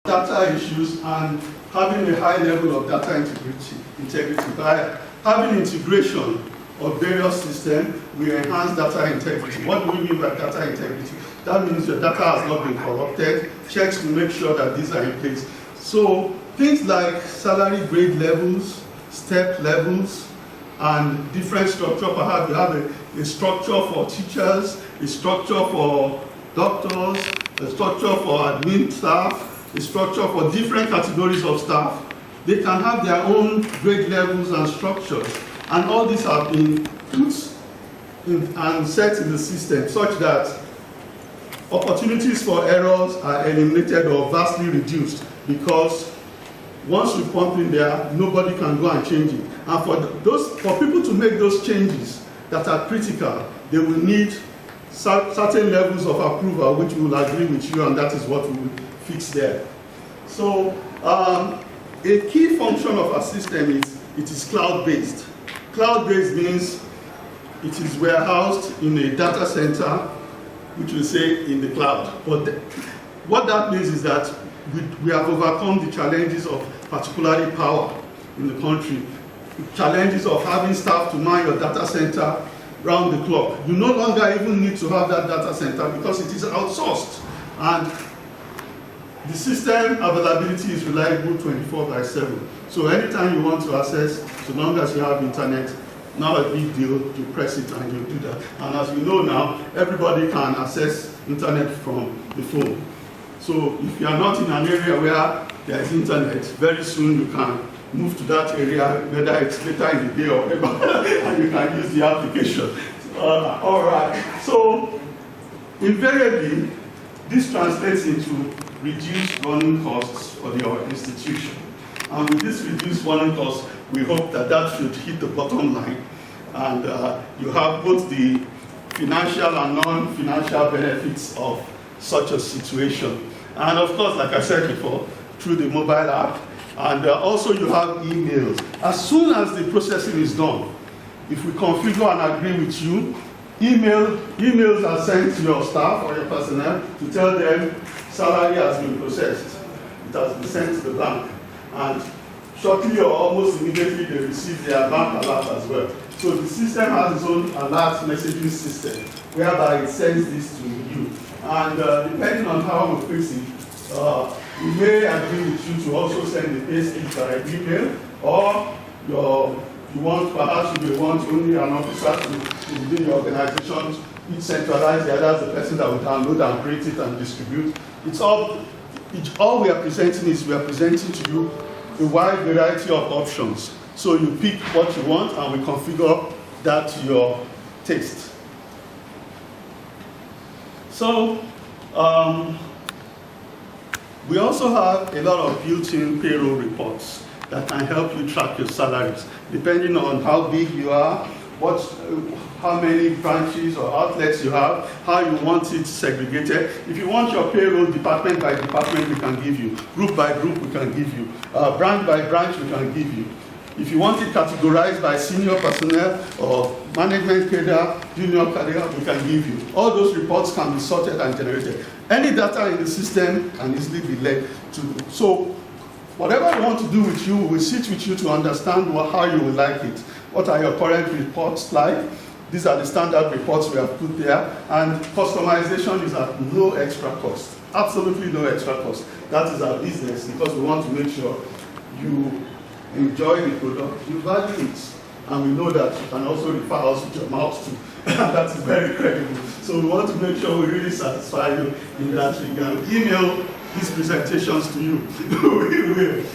data issues and having a high level of data integrity. By having integration of various systems, we enhance data integrity. What do we mean by data integrity? That means your data has not been corrupted, checks to make sure that these are in place. So things like salary grade levels, step levels, and different structure. Perhaps you have a structure for teachers, a structure for doctors, a structure for admin staff, a structure for different categories of staff. They can have their own grade levels and structures. And all these have been put in and set in the system such that opportunities for errors are eliminated or vastly reduced, because once you pump in there, nobody can go and change it. And for people to make those changes that are critical, they will need certain levels of approval, which we will agree with you, and that is what we will fix there. So a key function of our system is it is cloud-based. Cloud-based means it is warehoused in a data center, which we say in the cloud. But what that means is that we have overcome the challenges of particularly power in the country, challenges of having staff to man your data center round the clock. You no longer even need to have that data center because it is outsourced. And the system availability is reliable 24/7. So anytime you want to access, so long as you have internet, not a big deal, you press it and you do that. And as we know now, everybody can access internet from the phone. So if you are not in an area where there is internet, very soon you can move to that area, whether it's later in the day or whatever, and you can use the application. All right. So invariably, this translates into reduced running costs for your institution. And with this reduced running costs, we hope that that should hit the bottom line. And you have both the financial and non-financial benefits of such a situation. And of course, like I said before, through the mobile app. And also you have emails. As soon as the processing is done, if we configure and agree with you, emails are sent to your staff or your personnel to tell them salary has been processed. It has been sent to the bank. And shortly or almost immediately they receive their bank alert as well. So the system has its own alert messaging system whereby it sends this to you. And depending on how we fix it, we may agree with you to also send the payslip by email, or you want perhaps you may want only an officer to within the organization, each centralized, the other is the person that will download and create it and distribute. All we are presenting is we are presenting to you a wide variety of options. So you pick what you want and we configure that to your taste. So we also have a lot of built-in payroll reports that can help you track your salaries, depending on how big you are, how many branches or outlets you have, how you want it segregated. If you want your payroll department by department, we can give you. Group by group, we can give you. Branch by branch, we can give you. If you want it categorized by senior personnel or management cadre, junior cadre, we can give you. All those reports can be sorted and generated. Any data in the system can easily be led to. So whatever we want to do with you, we'll sit with you to understand how you will like it. What are your current reports like? These are the standard reports we have put there. And customization is at no extra cost. Absolutely no extra cost. That is our business, because we want to make sure you enjoy the product, you value it. And we know that you can also refer us with your mouth too. That is very credible. So we want to make sure we really satisfy you in that regard. Email these presentations to you. We will.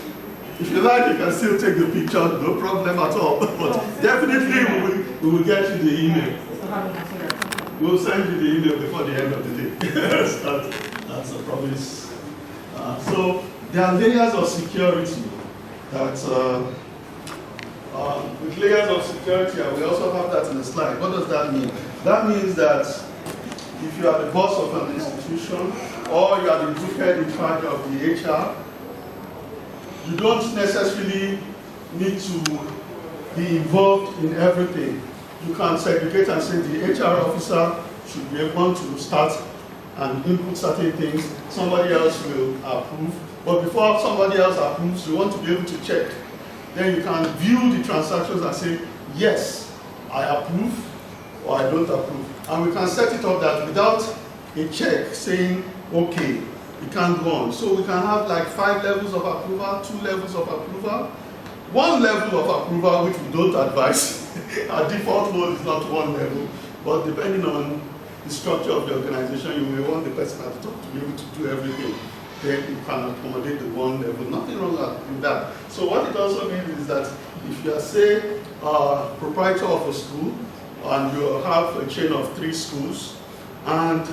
If you like, you can still take the picture, no problem at all. But definitely we will get you the email. We'll send you the email before the end of the day. That's a promise. So there are layers of security that with layers of security, and we also have that in the slide. What does that mean? That means that if you are the boss of an institution or you are the group head in charge of the HR, you don't necessarily need to be involved in everything. You can segregate and say the HR officer should be able to start and input certain things, somebody else will approve. But before somebody else approves, you want to be able to check. Then you can view the transactions and say, yes, I approve or I don't approve. And we can set it up that without a check saying, okay, it can't go on. So we can have like 5 levels of approval, 2 levels of approval, 1 level of approval, which we don't advise. Our default mode is not 1 level, but depending on the structure of the organization, you may want the person at the top to be able to do everything. Then you can accommodate the 1 level. Nothing wrong with that. So what it also means is that if you are, say, a proprietor of a school, and you have a chain of 3 schools, and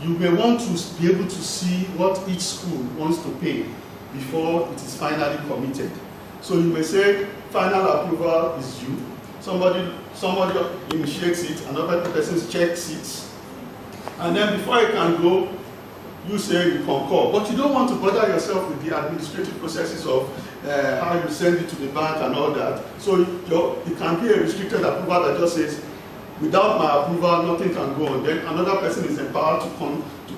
you may want to be able to see what each school wants to pay before it is finally committed. So you may say, final approval is you. Somebody initiates it, another person checks it, and then before it can go, you say you concur. But you don't want to bother yourself with the administrative processes of how you send it to the bank and all that. So it can be a restricted approval that just says, without my approval, nothing can go on. Then another person is empowered to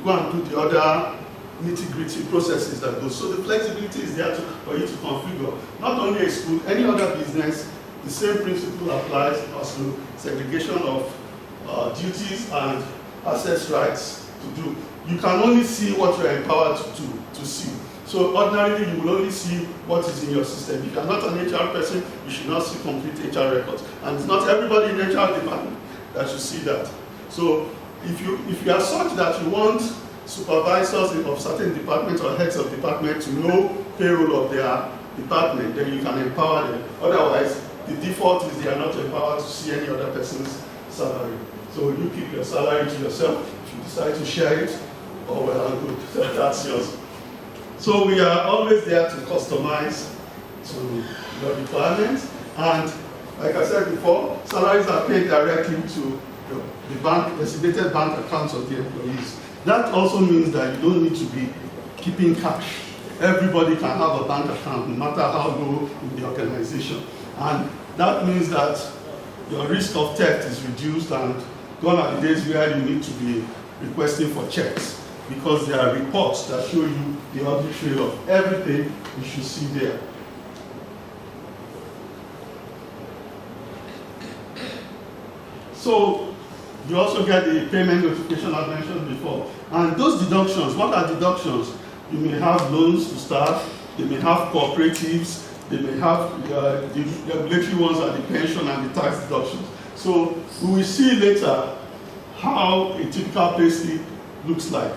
go and do the other nitty-gritty processes that go. So the flexibility is there for you to configure. Not only a school, any other business, the same principle applies as to segregation of duties and access rights to do. You can only see what you are empowered to see. So ordinarily, you will only see what is in your system. If you are not an HR person, you should not see complete HR records. And it's not everybody in HR department that should see that. So if you are such that you want supervisors of certain departments or heads of department to know payroll of their department, then you can empower them. Otherwise, the default is they are not empowered to see any other person's salary. So you keep your salary to yourself. If you decide to share it, oh well and good, that's yours. So we are always there to customize to your requirements. And like I said before, salaries are paid directly to the bank, designated bank accounts of the employees. That also means that you don't need to be keeping cash. Everybody can have a bank account, no matter how low in the organization. And that means that your risk of theft is reduced, and gone are the days where you need to be requesting for checks, because there are reports that show you the audit trail of everything you should see there. So you also get the payment notification I mentioned before. And those deductions, what are deductions? You may have loans to staff, they may have cooperatives, they may have the regulatory ones are the pension and the tax deductions. So we will see later how a typical payslip looks like.